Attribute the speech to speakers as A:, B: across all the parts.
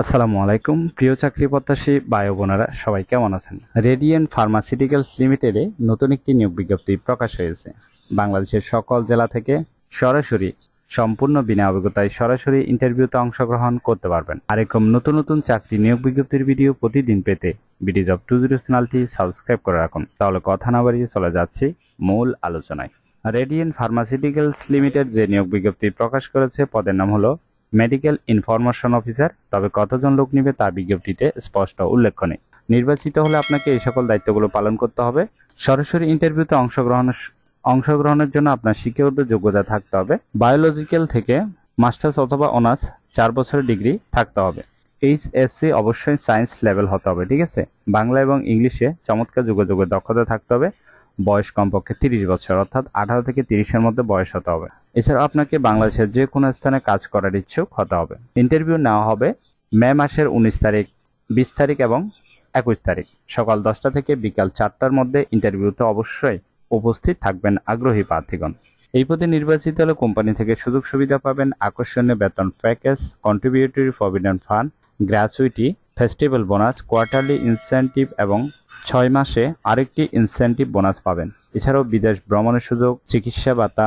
A: আসসালামু আলাইকুম প্রিয় চাকরি প্রত্যাশী ভাই ও বোনেরা সবাই কেমন আছেন। রেডিয়েন্ট ফার্মাসিউটিক্যালস লিমিটেডে নতুন একটি নিয়োগ বিজ্ঞপ্তি প্রকাশ হয়েছে। বাংলাদেশের সকল জেলা থেকে সরাসরি সম্পূর্ণ বিনা অভিজ্ঞতায় সরাসরি ইন্টারভিউতে অংশগ্রহণ করতে পারবেন। আর এরকম নতুন নতুন চাকরি নিয়োগ বিজ্ঞপ্তির ভিডিও প্রতিদিন পেতে বিডি জব 20 চ্যানেলটি সাবস্ক্রাইব করে রাখুন। তাহলে কথা না বাড়িয়ে চলে যাচ্ছি মূল আলোচনায়। রেডিয়েন্ট ফার্মাসিউটিক্যালস লিমিটেড যে নিয়োগ বিজ্ঞপ্তি প্রকাশ করেছে পদের নাম হলো মেডিকেল ইনফরমেশন অফিসার। তবে কতজন লোক নিবে তা বিজ্ঞপ্তিতে স্পষ্ট উল্লেখ নেই। নির্বাচিত হলে আপনাকে এই সকল দায়িত্বগুলো পালন করতে হবে। সরাসরি ইন্টারভিউতে অংশগ্রহণের জন্য আপনার শিক্ষাগত যোগ্যতা থাকতে হবে। বায়োলজিক্যাল থেকে মাস্টার্স অথবা অনার্স 4 বছরের ডিগ্রি থাকতে হবে। এইচএসসি অবশ্যই সায়েন্স লেভেল হতে হবে, ঠিক আছে। বাংলা এবং ইংলিশে চমৎকার যোগাযোগের দক্ষতা থাকতে হবে। বয়স কমপক্ষে 30 বছর, অর্থাৎ 18 থেকে 30-এর মধ্যে বয়স হতে হবে। এছাড়া আপনাকে বাংলাদেশের যে কোনো স্থানে কাজ করার ইচ্ছুক হতে হবে। ইন্টারভিউ নেওয়া হবে মে মাসের 19 তারিখ, 20 তারিখ এবং 21 তারিখ সকাল 10টা থেকে বিকাল 4টার মধ্যে। ইন্টারভিউতে অবশ্যই উপস্থিত থাকবেন আগ্রহী প্রার্থীগণ। এই পদে নির্বাচিত হলে কোম্পানি থেকে সুযোগ সুবিধা পাবেন, আকর্ষণীয় বেতন package, contributory provident fund, gratuity, festival bonus, quarterly incentive এবং 6 মাসে আরেকটি ইনসেনটিভ বোনাস পাবেন। এছাড়াও বিদেশ ভ্রমণের সুযোগ, চিকিৎসা ভাতা,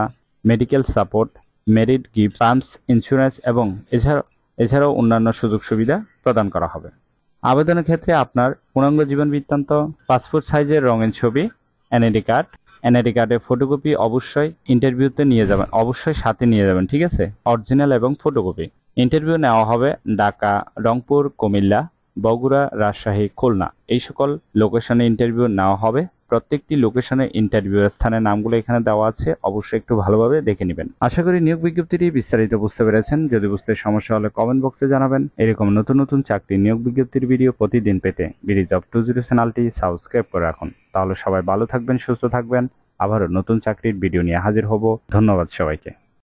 A: medical support, merit gift, terms insurance এবং এছাড়াও অন্যান্য সুযোগ সুবিধা প্রদান করা হবে। আবেদনের ক্ষেত্রে আপনার পূর্ণাঙ্গ জীবন বৃত্তান্ত, পাসপোর্ট সাইজের রঙিন ছবি, এনআইডি কার্ডের ফটোকপি অবশ্যই ইন্টারভিউতে নিয়ে যাবেন, অবশ্যই সাথে নিয়ে যাবেন, ঠিক আছে, অরিজিনাল এবং ফটোকপি। ইন্টারভিউ নেওয়া হবে ঢাকা, রংপুর, কুমিল্লা, বগুড়া, রাজশাহী, খুলনা এই সকল লোকেশনে ইন্টারভিউ নেওয়া হবে। প্রত্যেকটি লোকেশনে ইন্টারভিউয়ের স্থানের নামগুলো এখানে দেওয়া আছে, অবশ্যই একটু ভালোভাবে দেখে নেবেন। আশা করি নিয়োগ বিজ্ঞপ্তিটি বিস্তারিত বুঝতে পেরেছেন। যদি বুঝতে সমস্যা হলে কমেন্ট বক্সে জানাবেন। এরকম নতুন নতুন চাকরি নিয়োগ বিজ্ঞপ্তির ভিডিও প্রতিদিন পেতে বিডি জব 20 চ্যানেলটি সাবস্ক্রাইব করে রাখুন। তাহলে সবাই ভালো থাকবেন, সুস্থ থাকবেন। আবারও নতুন চাকরির ভিডিও নিয়ে হাজির হব। ধন্যবাদ সবাইকে।